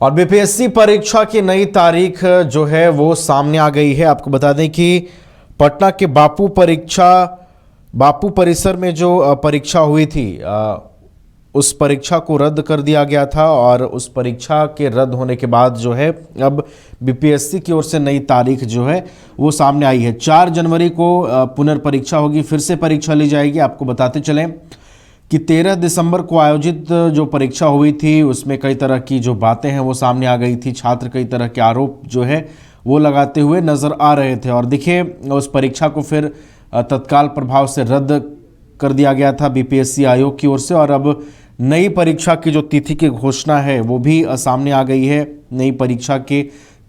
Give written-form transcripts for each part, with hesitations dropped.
और बीपीएससी परीक्षा की नई तारीख जो है वो सामने आ गई है। आपको बता दें कि पटना के बापू परिसर में जो परीक्षा हुई थी उस परीक्षा को रद्द कर दिया गया था और उस परीक्षा के रद्द होने के बाद जो है अब बीपीएससी की ओर से नई तारीख जो है वो सामने आई है। 4 जनवरी को पुनर्परीक्षा होगी, फिर से परीक्षा ली जाएगी। आपको बताते चलें कि 13 दिसंबर को आयोजित जो परीक्षा हुई थी उसमें कई तरह की जो बातें हैं वो सामने आ गई थी। छात्र कई तरह के आरोप जो है वो लगाते हुए नजर आ रहे थे और देखिए उस परीक्षा को फिर तत्काल प्रभाव से रद्द कर दिया गया था बीपीएससी आयोग की ओर से। और अब नई परीक्षा की जो तिथि की घोषणा है वो भी सामने आ गई है। नई परीक्षा की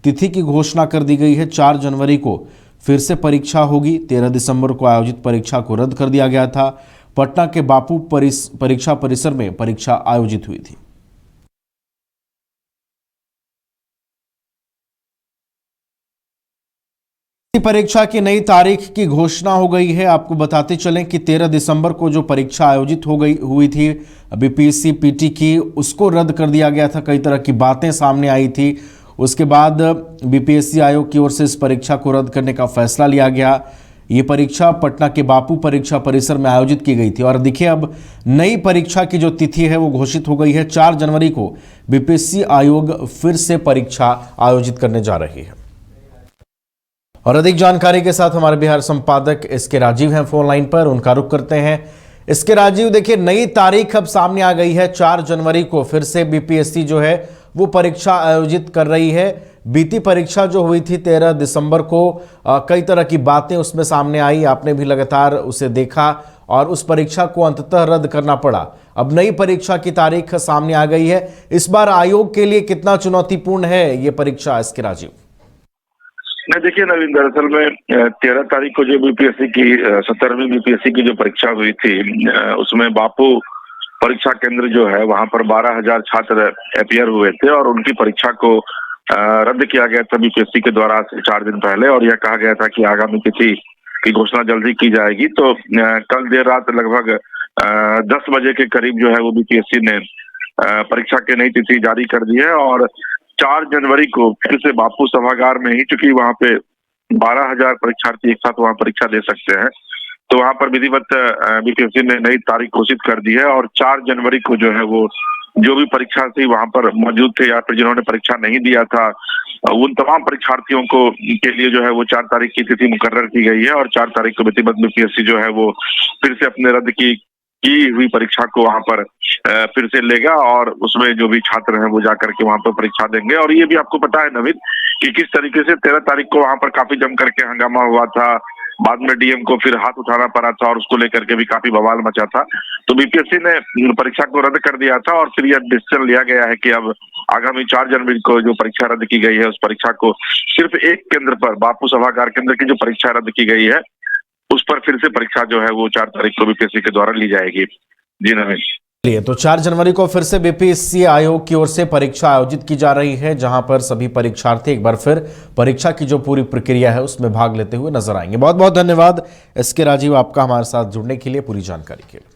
तिथि की घोषणा कर दी गई है। 4 जनवरी को फिर से परीक्षा होगी। 13 दिसंबर को आयोजित परीक्षा को रद्द कर दिया गया था। पटना के बापू परीक्षा परिसर में परीक्षा आयोजित हुई थी। परीक्षा की नई तारीख की घोषणा हो गई है। आपको बताते चलें कि 13 दिसंबर को जो परीक्षा आयोजित हुई थी बीपीएससी पीटी की, उसको रद्द कर दिया गया था। कई तरह की बातें सामने आई थी। उसके बाद बीपीएससी आयोग की ओर से इस परीक्षा को रद्द करने का फैसला लिया गया। ये परीक्षा पटना के बापू परीक्षा परिसर में आयोजित की गई थी और देखिए अब नई परीक्षा की जो तिथि है वो घोषित हो गई है। 4 जनवरी को बीपीएससी आयोग फिर से परीक्षा आयोजित करने जा रही है। और अधिक जानकारी के साथ हमारे बिहार संपादक एसके राजीव हैं फोन लाइन पर, उनका रुख करते हैं। एसके राजीव, देखिए नई तारीख अब सामने आ गई है। 4 जनवरी को फिर से बीपीएससी जो है वो परीक्षा आयोजित कर रही है। बीती परीक्षा जो हुई थी 13 दिसंबर को, कई तरह की बातें उसमें सामने आई। आपने भी लगातार उसे देखा और उस परीक्षा को अंततः रद्द करना पड़ा। अब नई परीक्षा की तारीख सामने आ गई है। इस बार आयोग के लिए कितना चुनौतीपूर्ण है ये परीक्षा, एसके राजीव? नहीं, देखिए नवीन, दरअसल में 13 तारीख को जो बीपीएससी की 17वीं बीपीएससी की जो परीक्षा हुई थी उसमें बापू परीक्षा केंद्र जो है वहां पर 12,000 छात्र अपीयर हुए थे और उनकी परीक्षा को रद्द किया गया था बीपीएससी के द्वारा 4 दिन पहले। और यह कहा गया था कि आगामी तिथि की घोषणा जल्दी की जाएगी। तो कल देर रात लगभग 10 बजे के करीब जो है वो बीपीएससी ने परीक्षा की नई तिथि जारी कर दी है और 4 जनवरी को फिर से बापू सभागार में ही, चूंकि वहां पे 12,000 परीक्षार्थी एक साथ वहां परीक्षा दे सकते हैं, तो वहां पर विधिवत बीपीएससी ने नई तारीख घोषित कर दी है। और 4 जनवरी को जो है वो जो भी परीक्षार्थी वहां पर मौजूद थे या फिर जिन्होंने परीक्षा नहीं दिया था उन तमाम परीक्षार्थियों को के लिए जो है वो 4 तारीख की तिथि मुकर्रर की गई है। और 4 तारीख को विधिवत बीपीएससी जो है वो फिर से अपने रद्द की हुई परीक्षा को वहां पर फिर से लेगा और उसमें जो भी छात्र हैं वो जाकर के वहां पर परीक्षा देंगे। और ये भी आपको पता है नवीन कि किस तरीके से 13 तारीख को वहां पर काफी जम करके हंगामा हुआ था। बाद में डीएम को फिर हाथ उठाना पड़ा था और उसको लेकर के भी काफी बवाल मचा था। तो बीपीएससी ने परीक्षा को रद्द कर दिया था और फिर यह डिसीजन लिया गया है कि अब आगामी 4 जनवरी को जो परीक्षा रद्द की गई है उस परीक्षा को सिर्फ एक केंद्र पर, बापू सभागार केंद्र की जो परीक्षा रद्द की गई है उस पर फिर से परीक्षा जो है वो 4 तारीख को बीपीएससी के द्वारा ली जाएगी। जी नवीन। तो 4 जनवरी को फिर से बीपीएससी आयोग की ओर से परीक्षा आयोजित की जा रही है, जहां पर सभी परीक्षार्थी एक बार फिर परीक्षा की जो पूरी प्रक्रिया है उसमें भाग लेते हुए नजर आएंगे। बहुत बहुत धन्यवाद एसके राजीव आपका हमारे साथ जुड़ने के लिए, पूरी जानकारी के लिए।